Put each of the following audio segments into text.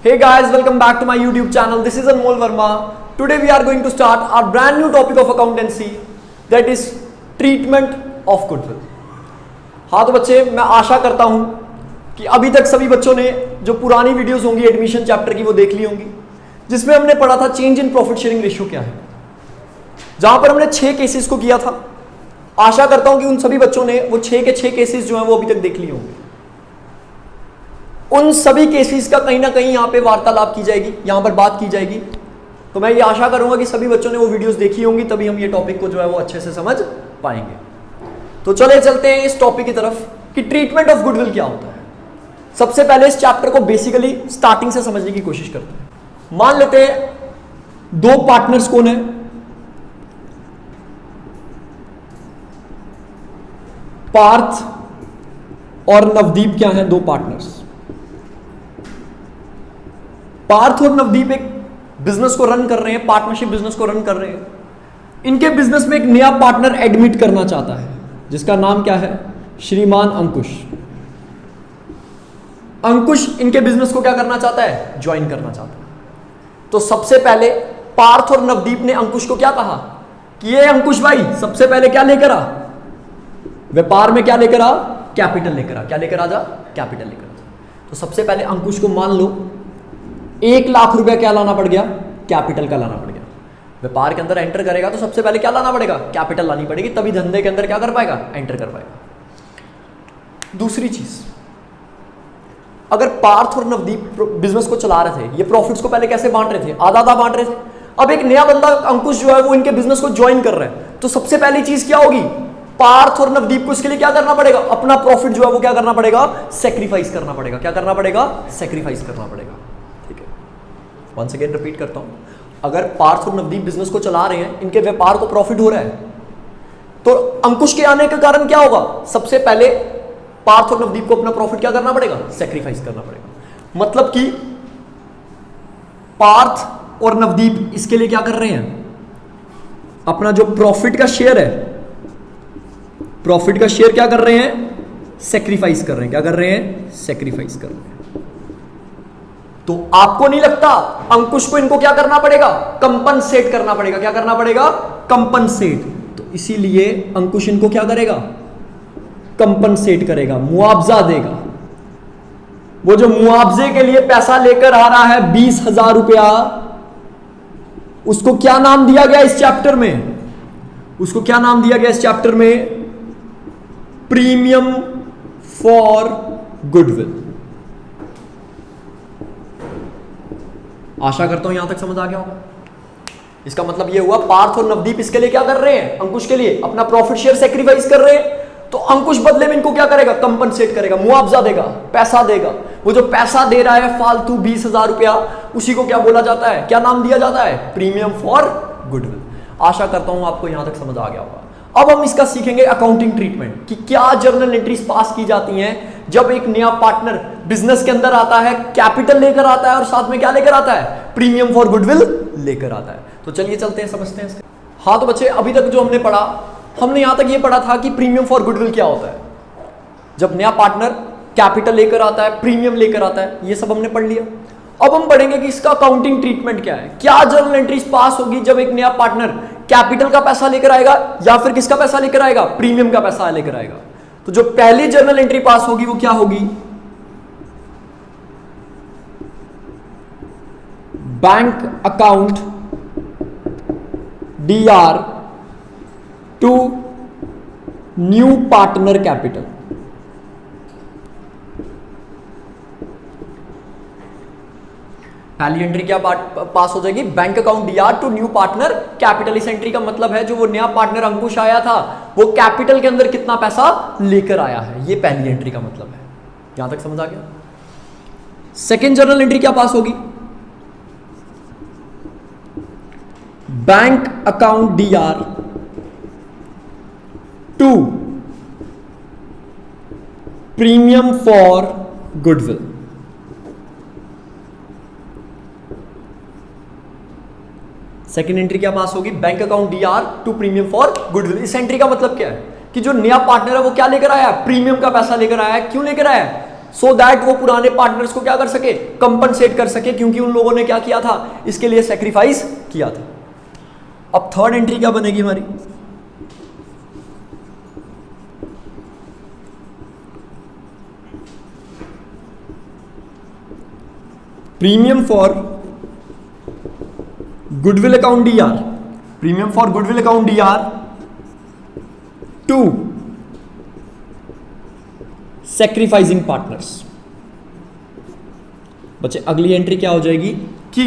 Hey guys, welcome back to my YouTube channel. This is Anmol Verma. Today we are going to start our brand new topic of accountancy, that is treatment of goodwill. हाँ तो बच्चे, मैं आशा करता हूँ कि अभी तक सभी बच्चों ने जो पुरानी वीडियोस होंगी एडमिशन चैप्टर की वो देख ली होंगी, जिसमें हमने पढ़ा था change in profit sharing ratio क्या है, जहां पर हमने 6 केसेस को किया था। आशा करता हूं कि उन सभी बच्चों ने वो 6 के 6 केसेस जो हैं वो अभी तक देख लिए होंगे। उन सभी केसेस का कहीं ना कहीं यहां पे वार्तालाप की जाएगी, यहां पर बात की जाएगी। तो मैं ये आशा करूंगा कि सभी बच्चों ने वो वीडियोस देखी होंगी, तभी हम ये टॉपिक को जो है वो अच्छे से समझ पाएंगे। तो चले चलते हैं इस टॉपिक की तरफ कि ट्रीटमेंट ऑफ गुडविल क्या होता है। सबसे पहले इस चैप्टर को बेसिकली स्टार्टिंग से समझने की कोशिश करते हैं। मान लेते हैं 2 पार्टनर्स कौन है, पार्थ और नवदीप क्या हैं, 2 पार्टनर्स। पार्थ और नवदीप एक बिजनेस को रन कर रहे हैं, पार्टनरशिप बिजनेस को रन कर रहे हैं। इनके बिजनेस में एक नया पार्टनर एडमिट करना चाहता है, जिसका नाम क्या है, श्रीमान अंकुश। अंकुश इनके बिजनेस को क्या करना चाहता है, ज्वाइन करना चाहता है। तो सबसे पहले पार्थ और नवदीप ने अंकुश को क्या कहा कि ये अंकुश भाई सबसे पहले क्या लेकर आ, व्यापार में क्या लेकर आ, कैपिटल लेकर आ। क्या लेकर आ जा, कैपिटल लेकर आ जा। तो सबसे पहले अंकुश को मान लो 1 लाख रुपया क्या लाना पड़ गया, कैपिटल का लाना पड़ गया। व्यापार के अंदर एंटर करेगा तो सबसे पहले क्या लाना पड़ेगा, कैपिटल लानी पड़ेगी, तभी धंधे के अंदर क्या कर पाएगा, एंटर कर पाएगा। दूसरी चीज, अगर पार्थ और नवदीप बिजनेस को चला रहे थे, ये प्रॉफिट्स को पहले कैसे बांट रहे थे, आधा आधा बांट रहे थे। अब एक नया बंदा अंकुश जो है वो इनके बिजनेस को ज्वाइन कर रहा है, तो सबसे पहली चीज क्या होगी, पार्थ और नवदीप को इसके लिए क्या करना पड़ेगा, अपना प्रॉफिट जो है वो क्या करना पड़ेगा, सेक्रीफाइस करना पड़ेगा। क्या करना पड़ेगा, सेक्रीफाइस करना पड़ेगा। ठीक है, वंस अगेन रिपीट करता हूं, अगर पार्थ और नवदीप बिजनेस को चला रहे हैं, इनके व्यापार को प्रॉफिट हो रहा है, तो अंकुश के आने के कारण क्या होगा, सबसे पहले पार्थ और नवदीप को अपना प्रॉफिट क्या करना पड़ेगा, सेक्रीफाइस करना पड़ेगा। मतलब कि पार्थ और नवदीप इसके लिए क्या कर रहे हैं, अपना जो प्रॉफिट का शेयर है, प्रॉफिट का शेयर क्या कर रहे हैं, सेक्रीफाइस कर रहे हैं। क्या कर रहे हैं, सेक्रीफाइस कर रहे हैं। तो आपको नहीं लगता अंकुश को इनको क्या करना पड़ेगा, कंपनसेट करना पड़ेगा। क्या करना पड़ेगा, कंपनसेट। तो इसीलिए अंकुश इनको क्या करेगा, कंपनसेट करेगा, मुआवजा देगा। वो जो मुआवजे के लिए पैसा लेकर आ रहा है 20,000 रुपया, उसको क्या नाम दिया गया इस चैप्टर में, उसको क्या नाम दिया गया इस चैप्टर में, प्रीमियम फॉर गुडविल। आशा करता हूं यहां तक समझ आ गया होगा। इसका मतलब यह हुआ पार्थ और नवदीप इसके लिए क्या कर रहे हैं, अंकुश के लिए अपना प्रॉफिट शेयर सेक्रीफाइस कर रहे हैं, तो अंकुश बदले में इनको क्या करेगा, कंपनसेट करेगा, मुआवजा देगा, पैसा देगा। वो जो पैसा दे रहा है फालतू 20,000 रुपया, उसी को क्या बोला जाता है, क्या नाम दिया जाता है, प्रीमियम फॉर गुडविल। आशा करता हूं आपको यहां तक समझ आ गया होगा। अब हम इसका सीखेंगे अकाउंटिंग ट्रीटमेंट, कि क्या जर्नल एंट्रीज पास की जाती हैं जब एक नया पार्टनर बिजनेस के अंदर आता है, कैपिटल लेकर आता है और साथ में क्या लेकर आता है, प्रीमियम फॉर गुडविल लेकर आता है। तो चलिए चलते हैं, समझते हैं। हाँ तो बच्चे, अभी तक जो हमने पढ़ा, हमने यहां तक ये पढ़ा था कि प्रीमियम फॉर गुडविल क्या होता है। जब नया पार्टनर कैपिटल लेकर आता है, प्रीमियम लेकर आता है, ये सब हमने पढ़ लिया। अब हम पढ़ेंगे कि इसका अकाउंटिंग ट्रीटमेंट क्या है। क्या जर्नल एंट्रीज पास होगी जब एक नया पार्टनर कैपिटल का पैसा लेकर आएगा, या फिर किसका पैसा लेकर आएगा, प्रीमियम का पैसा लेकर आएगा। तो जो पहली जर्नल एंट्री पास होगी वो क्या होगी, bank account DR to new partner capital. पहली एंट्री क्या पास हो जाएगी, bank account DR to new partner capital. इस एंट्री का मतलब है जो वो नया पार्टनर अंकुश आया था, वो कैपिटल के अंदर कितना पैसा लेकर आया है, ये पहली एंट्री का मतलब है। यहां तक समझ आ गया। सेकेंड जर्नल एंट्री क्या पास होगी, bank account DR to premium for goodwill. Second entry क्या पास होगी, bank account DR to premium for goodwill. इस एंट्री का मतलब क्या है कि जो नया पार्टनर है वो क्या लेकर आया है, प्रीमियम का पैसा लेकर आया है। क्यों लेकर आया है, सो दैट वो पुराने पार्टनर्स को क्या कर सके, कंपनसेट कर सके, क्योंकि उन लोगों ने क्या किया था, इसके लिए सेक्रीफाइस किया था। अब थर्ड एंट्री क्या बनेगी हमारी, premium for goodwill account D R, premium for goodwill account D R to sacrificing partners. बच्चे अगली एंट्री क्या हो जाएगी कि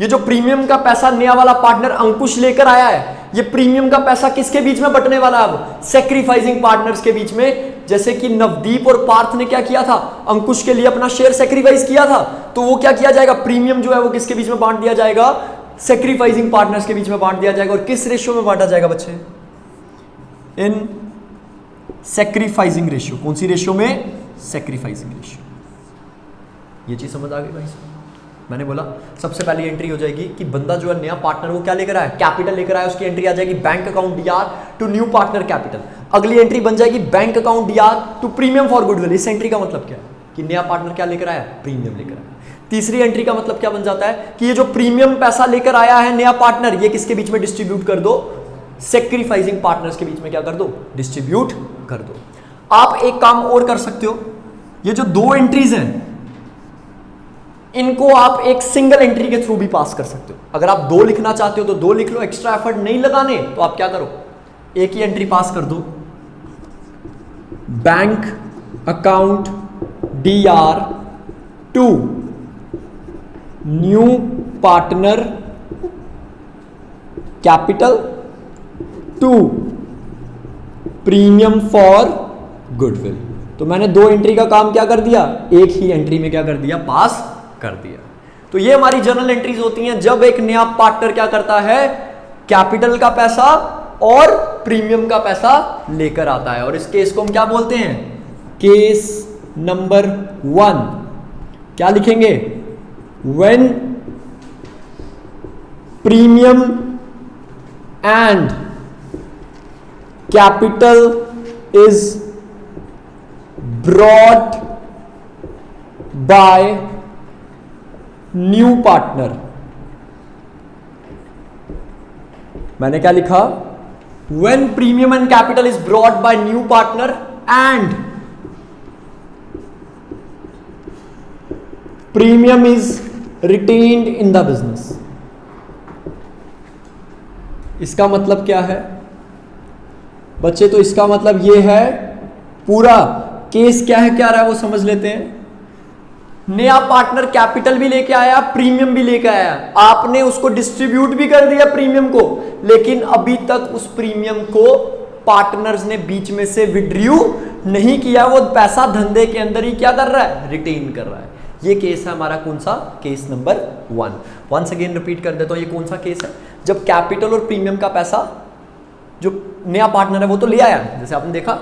ये जो प्रीमियम का पैसा नया वाला पार्टनर अंकुश लेकर आया है, ये प्रीमियम का पैसा किसके बीच में बंटने वाला है, अब सैक्रिफाइसिंग पार्टनर्स के बीच में। जैसे कि नवदीप और पार्थ ने क्या किया था, अंकुश के लिए अपना शेयर सैक्रिफाइस किया था, तो वो क्या किया जाएगा, प्रीमियम जो है वो किसके बीच में बांट दिया जाएगा, सैक्रिफाइसिंग पार्टनर्स के बीच में बांट दिया जाएगा। और किस रेशियो में बांटा जाएगा बच्चे, इन सैक्रिफाइसिंग रेशियो। कौन सी रेशियो में, सैक्रिफाइसिंग रेशियो। ये चीज समझ आ गई भाई साहब। मैंने बोला सबसे पहली एंट्री हो जाएगी कि बंदा जो है नया पार्टनर वो क्या लेकर आया, कैपिटल लेकर आया, उसकी एंट्री आ जाएगी bank account DR to new partner capital. अगली एंट्री बन जाएगी bank account DR to premium for goodwill. इस एंट्री का मतलब क्या है कि नया पार्टनर क्या लेकर आया, प्रीमियम लेकर आया। तीसरी एंट्री का मतलब क्या बन जाता है कि ये जो प्रीमियम पैसा लेकर आया है नया पार्टनर, ये किसके बीच में डिस्ट्रीब्यूट कर दो, सैक्रिफाइसिंग पार्टनर्स के बीच में क्या कर दो, डिस्ट्रीब्यूट कर दो। आप एक काम और कर सकते हो, ये जो दो एंट्रीज हैं इनको आप एक सिंगल एंट्री के थ्रू भी पास कर सकते हो। अगर आप दो लिखना चाहते हो तो दो लिख लो, एक्स्ट्रा एफर्ट नहीं लगाने तो आप क्या करो, एक ही एंट्री पास कर दो, bank account DR to new partner capital to premium for goodwill. तो मैंने दो एंट्री का काम क्या कर दिया, एक ही एंट्री में क्या कर दिया, पास कर दिया। तो ये हमारी जर्नल एंट्रीज होती हैं जब एक नया पार्टनर क्या करता है, कैपिटल का पैसा और प्रीमियम का पैसा लेकर आता है। और इस केस को हम क्या बोलते हैं, केस नंबर 1। क्या लिखेंगे, when premium and capital is brought by new partner. मैंने क्या लिखा, when premium and capital is brought by new partner and premium is retained in the business. इसका मतलब क्या है बच्चे, तो इसका मतलब यह है, पूरा केस क्या है, क्या रहा है वो समझ लेते हैं। नया पार्टनर कैपिटल भी लेके आया, प्रीमियम भी लेके आया, आपने उसको डिस्ट्रीब्यूट भी कर दिया प्रीमियम को, लेकिन अभी तक उस प्रीमियम को पार्टनर्स ने बीच में से विड्रॉ नहीं किया, वो पैसा धंधे के अंदर ही क्या कर रहा है, रिटेन कर रहा है। ये केस है हमारा कौन सा, case number 1। Once again repeat कर देता हूं, ये कौन सा केस है, जब कैपिटल और प्रीमियम का पैसा जो नया पार्टनर है वो तो ले आया, जैसे आपने देखा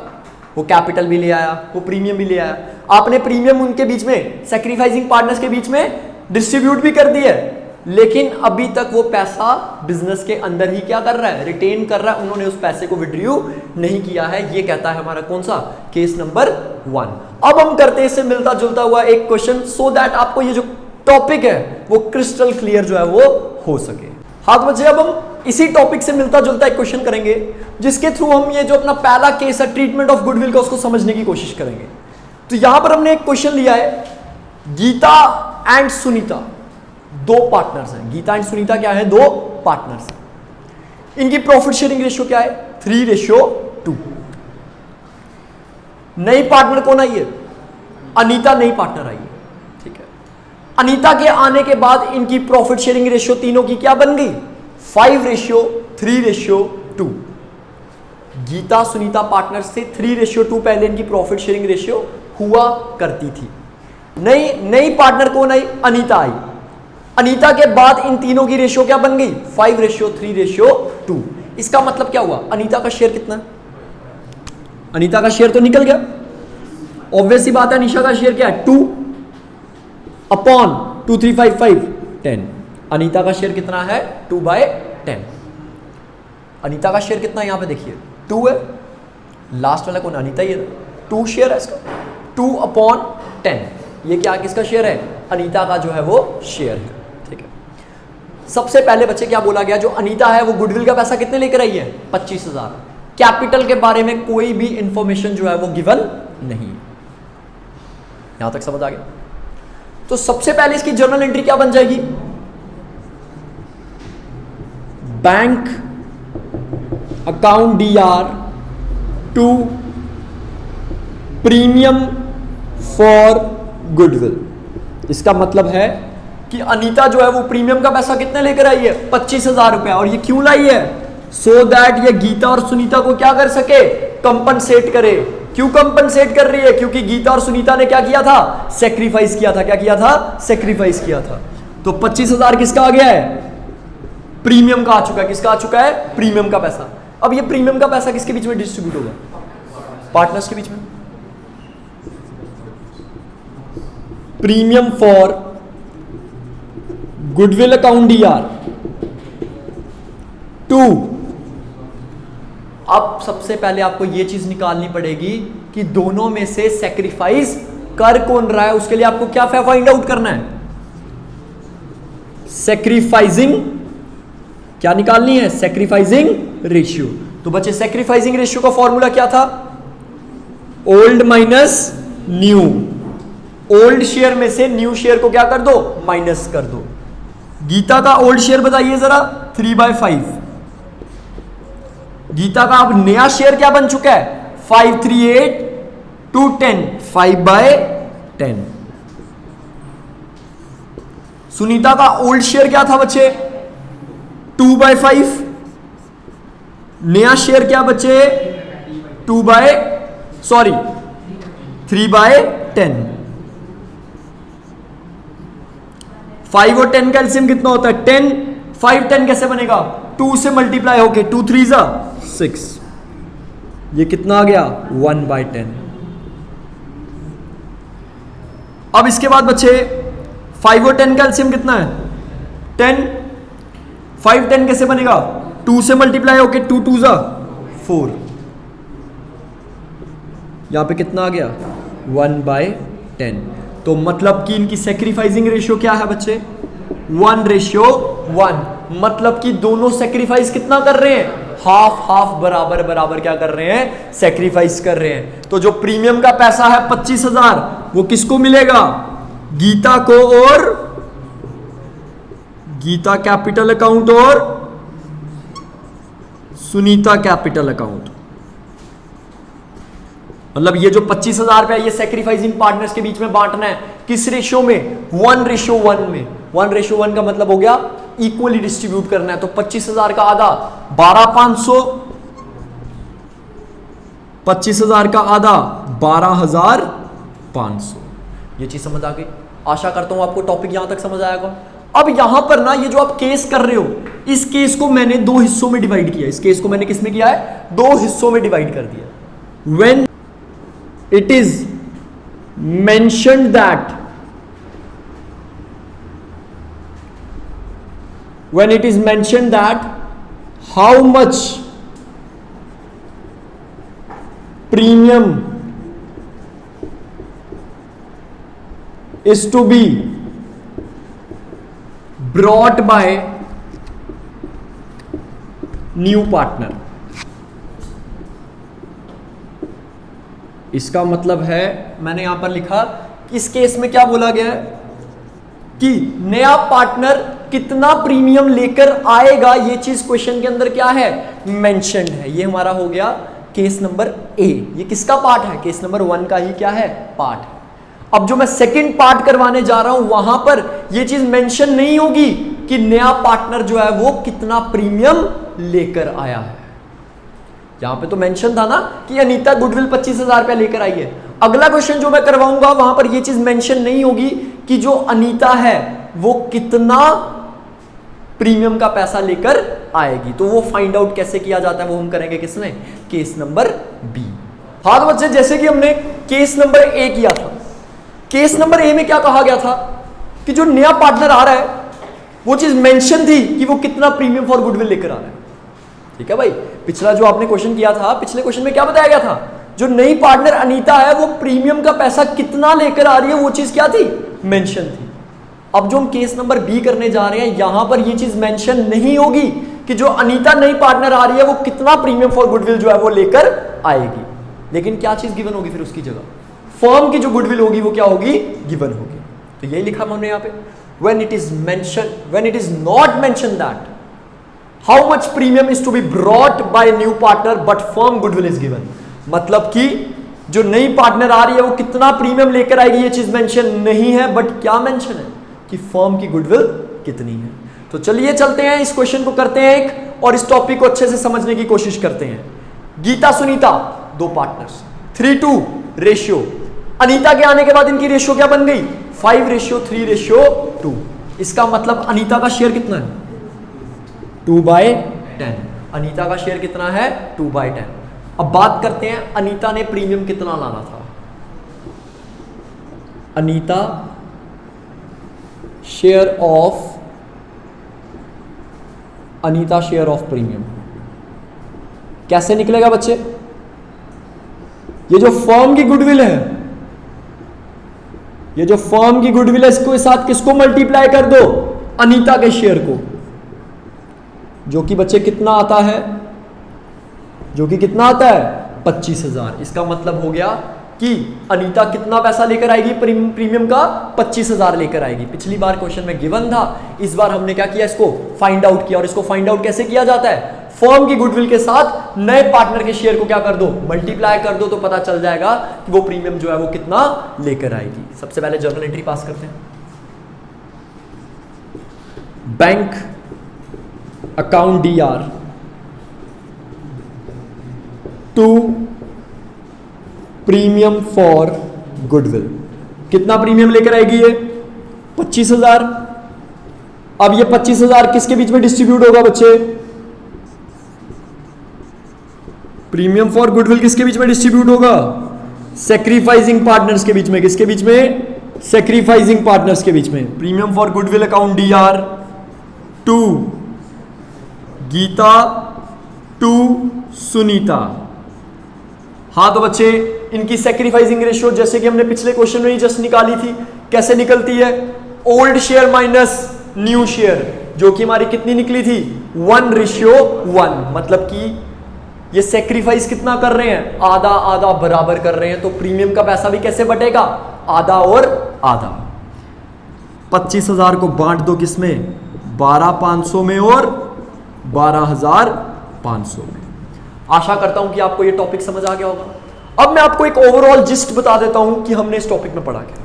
वो कैपिटल भी ले आया, वो प्रीमियम भी ले आया, आपने प्रीमियम उनके बीच में, सैक्रिफाइसिंग पार्टनर्स के बीच में डिस्ट्रीब्यूट भी कर दिया, लेकिन अभी तक वो पैसा बिजनेस के अंदर ही क्या कर रहा है, रिटेन कर रहा है, उन्होंने उस पैसे को विड्रॉ नहीं किया है। ये कहता है हमारा कौन सा, केस नंबर 1। अब हम करते हैं इससे मिलता जुलता हुआ एक क्वेश्चन, सो दैट आपको ये जो टॉपिक है वो क्रिस्टल क्लियर जो है वो हो सके। हाँ तो बच्चे, अब हम इसी टॉपिक से मिलता जुलता एक क्वेश्चन करेंगे, जिसके थ्रू हम ये जो अपना पहला केस है ट्रीटमेंट ऑफ गुडविल का, उसको समझने की कोशिश करेंगे। तो यहां पर हमने एक क्वेश्चन लिया है, गीता एंड सुनीता दो पार्टनर्स हैं। गीता एंड सुनीता क्या है, दो पार्टनर्स हैं। इनकी प्रॉफिट शेयरिंग रेशियो क्या है, 3:2। नई पार्टनर कौन आई है, अनीता नई पार्टनर आई है, ठीक है। अनीता के आने के बाद इनकी प्रॉफिट शेयरिंग रेशियो तीनों की क्या बन गई, 5:3:2। गीता सुनीता पार्टनर से 3:2 पहले इनकी प्रॉफिट शेयरिंग रेशियो हुआ करती थी। नई पार्टनर कौन आई, अनीता आई। अनीता के बाद इन तीनों की रेशियो क्या बन गई, 5:3:2। इसका मतलब क्या हुआ, अनीता का शेयर कितना है, अनीता का शेयर तो निकल गया, ऑब्वियस सी बात है। निशा का शेयर क्या है, 2/2355 10। अनीता का शेयर कितना है, 2/10। अनीता का शेयर कितना है, यहां पे देखिए 2 है, लास्ट वाला कौन, अनीता ही है, 2 शेयर है इसका, 2/10 10। ये क्या किसका शेयर है? अनीता का जो है वो शेयर है। ठीक है, सबसे पहले बच्चे क्या बोला गया, जो अनीता है वो गुडविल का पैसा कितने लेकर आई है? 25,000। कैपिटल के बारे में कोई भी इंफॉर्मेशन जो है वो गिवन नहीं। यहां तक समझ आ गया? तो सबसे पहले इसकी जर्नल एंट्री क्या बन जाएगी? Bank account DR to premium for goodwill. इसका मतलब है कि अनीता जो है वो प्रीमियम का पैसा कितने लेकर आई है? 25,000 रुपया। और ये क्यों लाई है? सो दैट ये गीता और सुनीता को क्या कर सके? कंपनसेट करे। क्यों कंपनसेट कर रही है? क्योंकि गीता और सुनीता ने क्या किया था? सेक्रीफाइस किया था। क्या किया था? सेक्रीफाइस किया था। तो 25,000 किसका आ गया है? प्रीमियम का आ चुका है। किसका आ चुका है? प्रीमियम का पैसा। अब ये प्रीमियम का पैसा किसके बीच में डिस्ट्रीब्यूट होगा? पार्टनर्स के बीच में। Premium for goodwill account DR to. अब सबसे पहले आपको यह चीज निकालनी पड़ेगी कि दोनों में से सैक्रिफाइस कर कौन रहा है। उसके लिए आपको क्या फाइंड आउट करना है? सैक्रिफाइसिंग क्या निकालनी है? Sacrificing ratio. तो बच्चे सैक्रिफाइसिंग रेशियो का फॉर्मूला क्या था? Old minus new. Old share में से न्यू शेयर को क्या कर दो? माइनस कर दो। गीता का ओल्ड शेयर बताइए जरा। 3/5। गीता का अब नया शेयर क्या बन चुका है? 538 to 10, 5/10। सुनीता का ओल्ड शेयर क्या था बच्चे? 2/5। नया शेयर क्या बच्चे? 3/10। 5 और 10 का एलसीएम कितना होता है? 10। 5 10 कैसे बनेगा? 2 से मल्टीप्लाई होके 2 3 6। ये कितना आ गया? 1/10। अब इसके बाद बच्चे 5 और 10 का एलसीएम कितना है? 10। 5 10 कैसे बनेगा? 2 से मल्टीप्लाई होके 2 2 4। यहां पे कितना आ गया? 1/10। तो मतलब कि इनकी सैक्रिफाइसिंग रेशियो क्या है बच्चे? 1:1। मतलब कि दोनों सैक्रिफाइस कितना कर रहे हैं? हाफ हाफ, बराबर बराबर क्या कर रहे हैं? सैक्रिफाइस कर रहे हैं। तो जो प्रीमियम का पैसा है 25,000 वो किसको मिलेगा? गीता को और गीता कैपिटल अकाउंट और सुनीता कैपिटल अकाउंट। मतलब ये जो 25,000 रुपया ये सैक्रिफाइसिंग पार्टनर्स के बीच में बांटना है। किस रेशियो में? 1:1 में। 1:1 का मतलब हो गया इक्वली डिस्ट्रीब्यूट करना है। तो 25,000 का आधा 12,500, 25,000 का आधा 12,500। ये चीज समझ आ गई? आशा करता हूं आपको टॉपिक यहां तक समझ आएगा। अब यहां पर ना ये जो आप केस कर रहे हो, इस केस को मैंने 2 हिस्सों में डिवाइड किया। इस केस को मैंने किस में किया है? 2 हिस्सों में डिवाइड कर दिया। When it is mentioned that when it is mentioned that how much premium is to be brought by new partner। इसका मतलब है, मैंने यहां पर लिखा इस केस में क्या बोला गया है कि नया पार्टनर कितना प्रीमियम लेकर आएगा। ये चीज क्वेश्चन के अंदर क्या है? मेंशन्ड है। ये हमारा हो गया केस नंबर ए। ये किसका पार्ट है? केस नंबर 1 का ही क्या है? पार्ट है। अब जो मैं सेकंड पार्ट करवाने जा रहा हूं वहां पर यह चीज मेंशन नहीं होगी कि नया पार्टनर जो है वो कितना प्रीमियम लेकर आया है। यहां पे तो मेंशन था ना कि अनीता गुडविल 25,000 रुपया लेकर आई है। अगला क्वेश्चन जो मैं करवाऊंगा वहां पर यह चीज मेंशन नहीं होगी कि जो अनीता है वो कितना प्रीमियम का पैसा लेकर आएगी। तो वो फाइंड आउट कैसे किया जाता है वो हम करेंगे किसमें? Case number B. हाँ तो बच्चे, जैसे कि हमने केस नंबर ए किया था, केस नंबर ए में क्या कहा गया था कि जो नया पार्टनर आ रहा है वो चीज मेंशन थी कि वो कितना प्रीमियम फॉर गुडविल लेकर आ रहा है। ठीक है भाई, पिछला जो आपने क्वेश्चन किया था, पिछले क्वेश्चन में क्या बताया गया था? जो नई पार्टनर अनीता है वो प्रीमियम का पैसा कितना लेकर आ रही है, वो चीज क्या थी, मेंशन थी। अब जो हम केस नंबर बी करने जा रहे हैं, यहां पर ये चीज मेंशन नहीं होगी कि जो अनीता नई पार्टनर आ रही है वो कितना प्रीमियम फॉर गुडविल जो है वो लेकर आएगी, लेकिन क्या चीज गिवन होगी फिर उसकी जगह, फर्म की जो गुडविल होगी वो क्या होगी, गिवन होगी। तो यही लिखा हमने यहां पे, when it is not mentioned that how much premium is to be brought by a new partner but firm goodwill is given, मतलब कि जो नई पार्टनर आ रही है वो कितना प्रीमियम लेकर आएगी ये चीज मेंशन नहीं है, बट क्या मेंशन है कि फर्म की गुडविल कितनी है। तो चलिए चलते हैं, इस क्वेश्चन को करते हैं एक और इस टॉपिक को अच्छे से समझने की कोशिश करते हैं। गीता सुनीता दो पार्टनर्स, 3:2 रेशियो, अनीता के आने के बाद इनकी रेशियो क्या बन गई, 5:3:2। इसका मतलब अनीता का शेयर कितना है, 2/10। अनीता का शेयर कितना है, 2/10। अब बात करते हैं अनीता ने प्रीमियम कितना लाना था। अनीता शेयर ऑफ प्रीमियम कैसे निकलेगा बच्चे, ये जो फर्म की गुडविल है, ये जो फर्म की गुडविल है इसको साथ किसको मल्टीप्लाई कर दो, अनीता के शेयर को, जो कि बच्चे कितना आता है, जो कि कितना आता है 25,000। इसका मतलब हो गया कि अनीता कितना पैसा लेकर आएगी, प्रीमियम का 25,000 लेकर आएगी। पिछली बार क्वेश्चन में गिवन था, इस बार हमने क्या किया, इसको फाइंड आउट किया। और इसको फाइंड आउट कैसे किया जाता है, फर्म की गुडविल के साथ नए पार्टनर के शेयर को क्या कर दो, मल्टीप्लाई कर दो, तो पता चल जाएगा कि वो प्रीमियम जो है वो कितना लेकर आएगी। सबसे पहले जर्नल एंट्री पास करते हैं। Bank account DR to premium for goodwill, कितना प्रीमियम लेकर आएगी ये 25,000। अब ये 25,000 किसके बीच में डिस्ट्रीब्यूट होगा बच्चे, प्रीमियम फॉर गुडविल किसके बीच में डिस्ट्रीब्यूट होगा, सैक्रिफाइसिंग पार्टनर्स के बीच में। किसके बीच में, सैक्रिफाइसिंग पार्टनर्स के बीच में। Premium for goodwill account DR to Gita to Sunita. हाँ तो बच्चे इनकी सैक्रिफाइसिंग रेशियो जैसे कि हमने पिछले क्वेश्चन में ही जस्ट निकाली थी, कैसे निकलती है, old share minus new share, जो कि हमारी कितनी निकली थी 1:1। मतलब कि ये सैक्रिफाइस कितना कर रहे हैं, आधा आधा बराबर कर रहे हैं, तो प्रीमियम का पैसा भी कैसे बटेगा, आधा और आधा। 25,000 को बांट दो किसमें, 12,500 में और 12,500 में। आशा करता हूं कि आपको ये टॉपिक समझ आ गया होगा। अब मैं आपको एक ओवरऑल जिस्ट बता देता हूं कि हमने इस टॉपिक में पढ़ा क्या।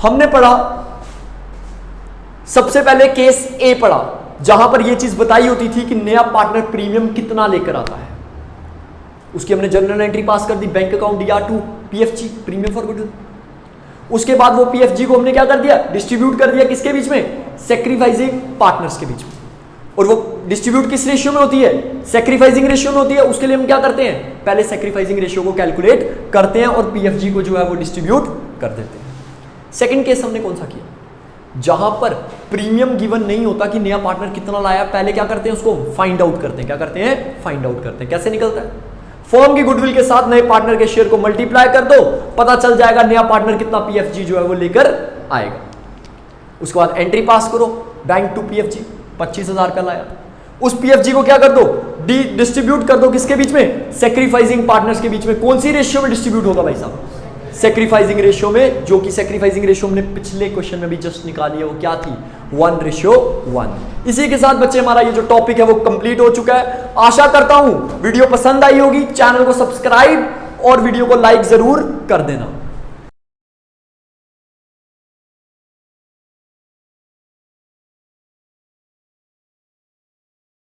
हमने पढ़ा सबसे पहले केस ए पढ़ा, जहां पर यह चीज बताई होती थी कि नया पार्टनर प्रीमियम कितना लेकर आता है। उसकी हमने जनरल एंट्री पास कर दी, bank account DR to PFG premium for goodwill. उसके बाद वो PFG को हमने क्या कर दिया, डिस्ट्रीब्यूट कर दिया किसके बीच में, सैक्रिफाइसिंग पार्टनर्स के बीच में। और वो डिस्ट्रीब्यूट किस रेशियो में होती है, सैक्रिफाइसिंग रेशियो में होती है। उसके लिए हम क्या करते हैं, पहले सैक्रिफाइसिंग रेशियो को कैलकुलेट करते हैं और PFG को जो है वो डिस्ट्रीब्यूट कर देते हैं। सेकंड केस हमने कौन सा किया, जहां पर प्रीमियम गिवन नहीं होता कि नया पार्टनर कितना लाया, पहले क्या करते हैं, उसको फाइंड आउट करते हैं। क्या करते हैं, फाइंड आउट करते हैं। कैसे निकलता है, फर्म की गुडविल के साथ नए पार्टनर के शेयर को मल्टीप्लाई कर दो, पता चल जाएगा नया पार्टनर कितना PFG जो है वो लेकर आएगा। उसके बाद एंट्री पास करो, बैंक टू PFG 25,000 का लाया, उस PFG को क्या कर दो, डिस्ट्रीब्यूट कर दो किसके बीच में, सैक्रिफाइसिंग पार्टनर्स के बीच में। कौन सी रेशियो में डिस्ट्रीब्यूट होगा भाई साहब, सैक्रिफाइसिंग रेशियो में, जो कि सैक्रिफाइसिंग रेशियो हमने पिछले क्वेश्चन में भी जस्ट निकाली है, वो क्या थी 1:1। इसी के साथ बच्चे हमारा ये जो टॉपिक है वो कंप्लीट हो चुका है। आशा करता हूं वीडियो पसंद आई होगी, चैनल को सब्सक्राइब और वीडियो को लाइक जरूर कर देना।